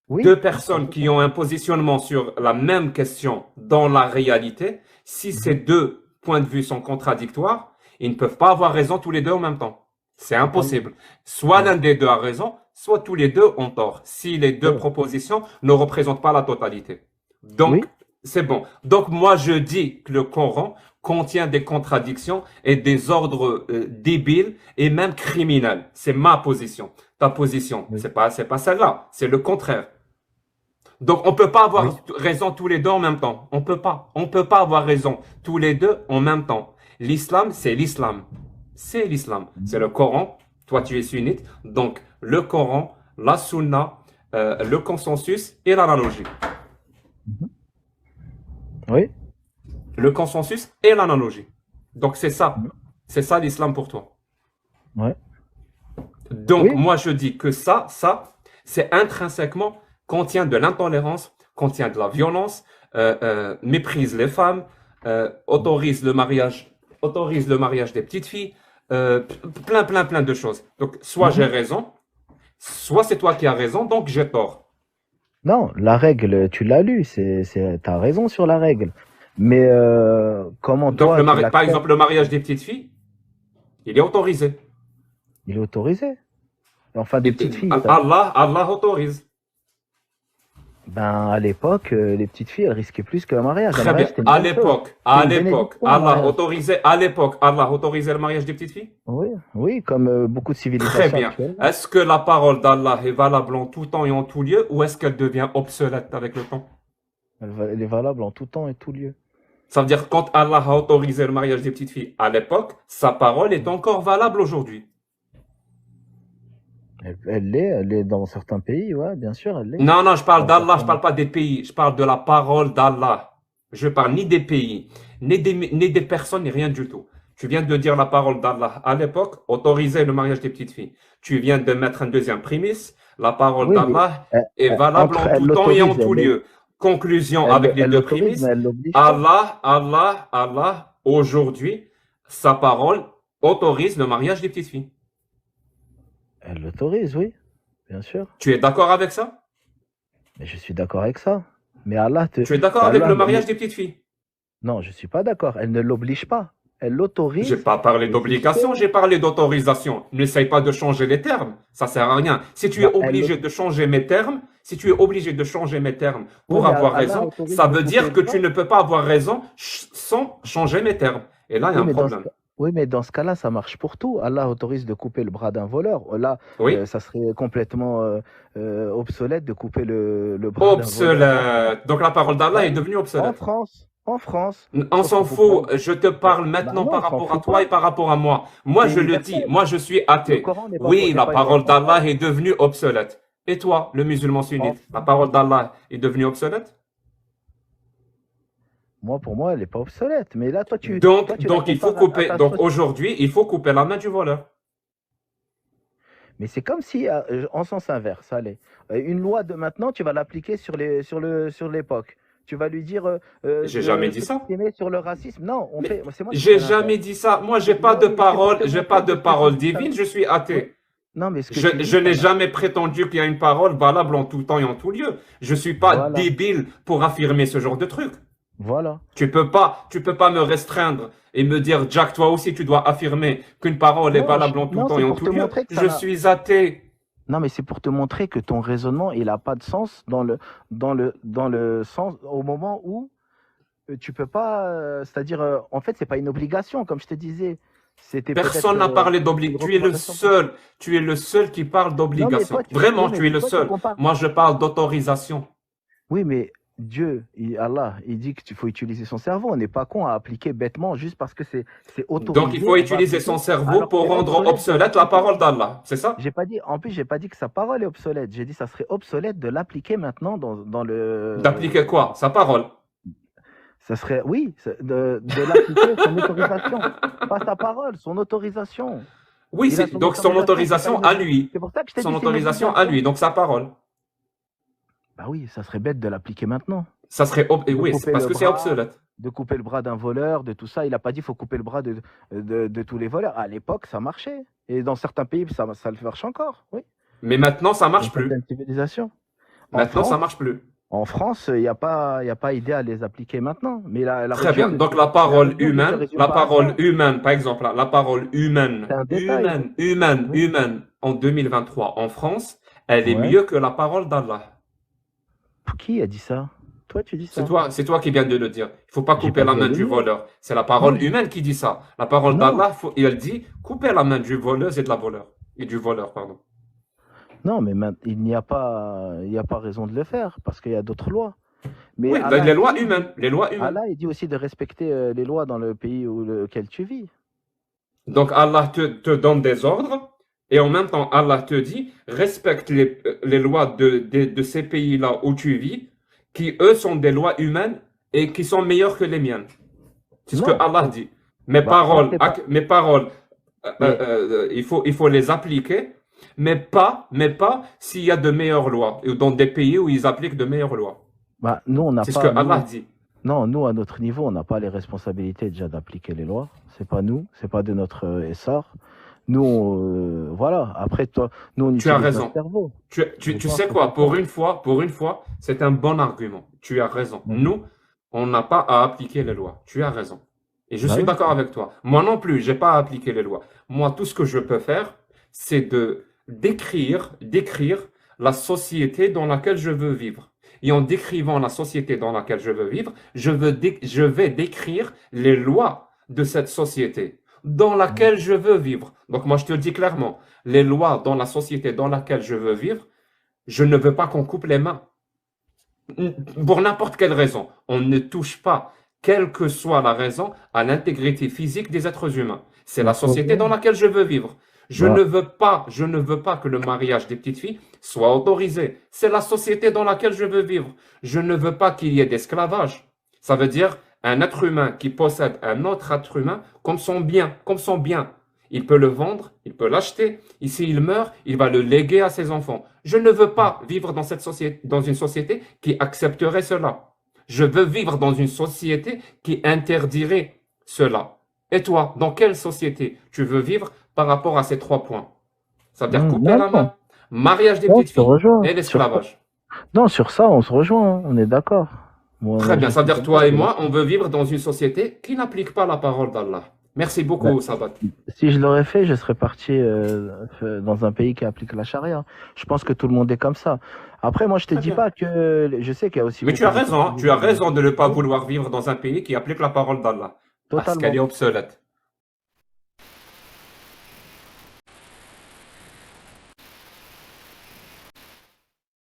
Oui, deux personnes qui ont un positionnement sur la même question dans la réalité, si ces mhm, deux points de vue sont contradictoires, ils ne peuvent pas avoir raison tous les deux en même temps. C'est totalement. impossible. Soit Ouais. l'un des deux a raison, soit tous les deux ont tort, si les deux Ouais. propositions ne représentent pas la totalité. Donc, Oui, c'est bon. Donc, moi, je dis que le Coran contient des contradictions et des ordres débiles et même criminels. C'est ma position. Ta position, oui, c'est pas celle-là. C'est le contraire. Donc, on peut pas oui. avoir raison tous les deux en même temps. On peut pas. On peut pas avoir raison tous les deux en même temps. L'islam, c'est l'islam. C'est l'islam. C'est Mhm, le Coran. Toi, tu es sunnite. Donc, le Coran, la sunna, le consensus et l'analogie. mhm. Oui, Le consensus et l'analogie. Donc, c'est ça. mhm, C'est ça l'islam pour toi. ouais. Donc, Oui, moi, je dis que c'est intrinsèquement contient de l'intolérance, contient de la violence, méprise les femmes, autorise le mariage des petites filles, plein de choses. Donc, soit j'ai mhm. raison, soit c'est toi qui as raison, donc j'ai tort. Non, la règle, tu l'as lu, t'as raison sur la règle. Mais comment Donc, toi, tu par l'acceptes? exemple, le mariage des petites filles, il est autorisé. Il est autorisé. Enfin, des petites filles. Allah autorise. Ben, à l'époque, les petites filles, elles risquaient plus que le mariage. Un Très bien. mariage, c'était une bonne chose. C'est une bénédiction, le mariage. À l'époque, Allah autorisait le mariage des petites filles? Oui, oui, comme beaucoup de Très civilisations bien. actuellement. Est-ce que la parole d'Allah est valable en tout temps et en tout lieu ou est-ce qu'elle devient obsolète avec le temps? Elle est valable en tout temps et tout lieu. Ça veut dire que quand Allah a autorisé le mariage des petites filles à l'époque, sa parole est encore valable aujourd'hui. Elle l'est dans certains pays, ouais, bien sûr, elle l'est. Non, non, je parle Dans d'Allah, je certains... parle pas des pays, je parle de la parole d'Allah. Je parle ni des pays, ni des personnes, ni rien du tout. Tu viens de dire la parole d'Allah à l'époque, autoriser le mariage des petites filles. Tu viens de mettre un deuxième prémisse, la parole Oui, mais d'Allah est valable entre en elle tout temps et en l'autorise, tout lieu. Conclusion avec les elle deux l'autorise, mais prémisses, elle l'oblige pas. Allah, aujourd'hui, sa parole autorise le mariage des petites filles. Elle l'autorise, oui, bien sûr. Tu es d'accord avec ça? Mais je suis d'accord avec ça. Mais Allah te... Tu es d'accord avec Allah le mariage des petites filles? non, je suis pas d'accord. Elle ne l'oblige pas. Elle J'ai l'autorise pas parlé et c'est d'obligation, selon... j'ai parlé d'autorisation. N'essaye pas de changer les termes, ça sert à rien. Si tu es Bah, elle... obligé de changer mes termes, si tu es obligé de changer mes termes Oui, pour mais avoir Allah raison, autorise ça de veut couper dire le que tu bras. ne peux pas avoir raison sans changer mes termes. Et là, il y a Oui, un mais problème. oui, mais dans ce cas-là, ça marche pour tout. Allah autorise de couper le bras d'un voleur. Là, Oui? ça serait complètement obsolète de couper le bras d'un voleur en France. Obsolète. Donc la parole d'Allah Bah est oui, devenue obsolète. En France. On Sauf s'en qu'il faut pas. fout. Je te parle Bah maintenant non, par on s'en rapport à fout toi pas. et par rapport à moi. Moi, C'est je le dis. universel. Moi, je suis Le athée. Coran Oui, n'est la pas parole universel. d'Allah est devenue obsolète. Et toi, le musulman En sunnite, la France, parole d'Allah est devenue obsolète? pour moi, elle n'est pas obsolète. Mais là, tu la Donc, il faut compares à couper. ta Donc, société. aujourd'hui, il faut couper la main du voleur. Mais c'est comme si, en sens inverse, allez, une loi de maintenant, tu vas l'appliquer sur l'époque. Tu vas lui dire J'ai jamais de dit ça. s'exprimer sur le racisme. Non, Mais c'est moi qui j'ai fais l'inverse. jamais dit ça. Moi, j'ai pas de Oui, mais c'est pour parole. te J'ai pas montrer de que ce que tu parole dis, ça... divine. Je suis Oui. athée. Non, mais ce que tu Je dis, ça n'ai marche. jamais prétendu qu'il y a une parole valable en tout temps et en tout lieu. Je suis pas Voilà, débile pour affirmer ce genre de truc. voilà. Tu peux pas me restreindre et me dire, Jack, toi aussi, tu dois affirmer qu'une parole est Non, valable en tout non, temps c'est et en pour tout te lieu. montrer que ça Je n'a... suis athée. Non, mais c'est pour te montrer que ton raisonnement, il n'a pas de sens dans le sens, au moment où tu peux pas, c'est-à-dire, en fait, c'est pas une obligation, comme je te disais. C'était peut-être Personne n'a parlé une d'obligation. recommandation. Tu es le seul qui parle Non, mais d'obligation. toi, oui, Vraiment, tu mais es le toi, tu seul. compares. Moi, je parle d'autorisation. Oui, mais Dieu, Allah, il dit qu'il faut utiliser son cerveau. On n'est pas con à appliquer bêtement juste parce que c'est Donc, il autorisé, faut on va utiliser son appliquer, cerveau alors que pour c'est rendre obsolète de obsolète la l'appliquer. parole d'Allah. C'est ça? J'ai pas dit, en plus, j'ai pas dit que sa parole est obsolète. J'ai dit que ça serait obsolète de l'appliquer maintenant dans D'appliquer quoi? Sa parole. ça serait, oui, de l'appliquer, son autorisation. Pas sa parole, son autorisation. Oui, Il a son donc son autorisation, c'est pas autorisation une à lui. c'est pour ça que je t'ai Son dit c'est une autorisation à obligation. lui, donc sa parole. Bah oui, ça serait bête de l'appliquer maintenant. Ça serait, De oui, c'est couper parce le que c'est bras, obsolète. de couper le bras d'un voleur, de tout ça. Il a pas dit faut couper le bras de tous les voleurs. À l'époque, ça marchait. Et dans certains pays, ça le marche encore, oui. Mais maintenant, ça Dans marche plus. certaines civilisations. En Maintenant, ça France, marche plus. en France, il y a pas idée à les appliquer maintenant. Mais la Très bien. religion Donc la religion ne se résume la pas à parole ça. humaine, par exemple, la parole C'est un détail. Oui. humaine en 2023 en France, elle est Ouais. mieux que la parole d'Allah. Qui a dit ça? Toi, tu dis ça. C'est toi qui viens de le dire. Il faut pas J'ai couper pas la dit main elle est du mieux. voleur. C'est la Non, parole humaine qui dit ça. La parole non, d'Allah, elle dit couper la main du voleur et de la voleur. Et du voleur, pardon. non, mais il n'y a pas raison de le faire parce qu'il y a d'autres lois. Mais Oui, les lois humaines. Les lois humaines. Allah, il dit aussi de respecter les lois dans le pays lequel tu vis. Donc Allah te donne des ordres et en même temps Allah te dit respecte les lois de ces pays-là où tu vis, qui eux sont des lois humaines et qui sont meilleures que les miennes. C'est ce que Non, Allah dit. bah, ça, c'est pas. Mes paroles, Mais il faut les appliquer, mais pas s'il y a de meilleures lois, ou dans des pays où ils appliquent de meilleures lois. bah, nous, on n'a C'est ce que pas, Allah nous, dit. non, nous, à notre niveau, on n'a pas les responsabilités déjà d'appliquer les lois. C'est pas nous, c'est pas de notre essor. Nous, voilà. Après, toi, nous, on Tu as utilise notre raison. cerveau. On Tu pense sais qu'on peut quoi, faire. pour une fois, c'est un bon argument. Tu as raison. Ouais. Nous, on n'a pas à appliquer les lois. Tu as raison. Et je Bah suis oui. d'accord avec toi. Moi non plus, j'ai pas à appliquer les lois. Moi, tout ce que je peux faire, c'est d'écrire la société dans laquelle je veux vivre. Et en décrivant la société dans laquelle je veux vivre, je vais décrire les lois de cette société dans Ouais. laquelle je veux vivre. Donc moi, je te le dis clairement, les lois dans la société dans laquelle je veux vivre, je ne veux pas qu'on coupe les mains. Pour n'importe quelle raison. On ne touche pas, quelle que soit la raison, à l'intégrité physique des êtres humains. C'est Le la société dans problème, laquelle je veux vivre. bah, Je ne veux pas que le mariage des petites filles soit autorisé. C'est la société dans laquelle je veux vivre. Je ne veux pas qu'il y ait d'esclavage. Ça veut dire un être humain qui possède un autre être humain comme son bien. Il peut le vendre, il peut l'acheter. Et s'il meurt, il va le léguer à ses enfants. Je ne veux pas vivre dans cette société, dans une société qui accepterait cela. Je veux vivre dans une société qui interdirait cela. Et toi, dans quelle société tu veux vivre par rapport à ces trois points? Ça veut dire couper non, la non, main, mariage des on petites se filles rejoint. et l'esclavage. Non, sur ça, on se rejoint, hein. On est d'accord. Très Moi, bien, je ça veut suis dire d'accord. toi et moi, on veut vivre dans une société qui n'applique pas la parole d'Allah. Merci Bah, beaucoup, Sabat. si je l'aurais fait, je serais parti dans un pays qui applique la charia. Je pense que tout le monde est comme ça. Après, moi, je te Très dis bien. pas que je sais qu'il y a aussi Mais tu beaucoup as de raison, hein. personnes. Tu as raison de ne pas vouloir vivre dans un pays qui applique la parole d'Allah. Parce qu'elle est Totalement. obsolète.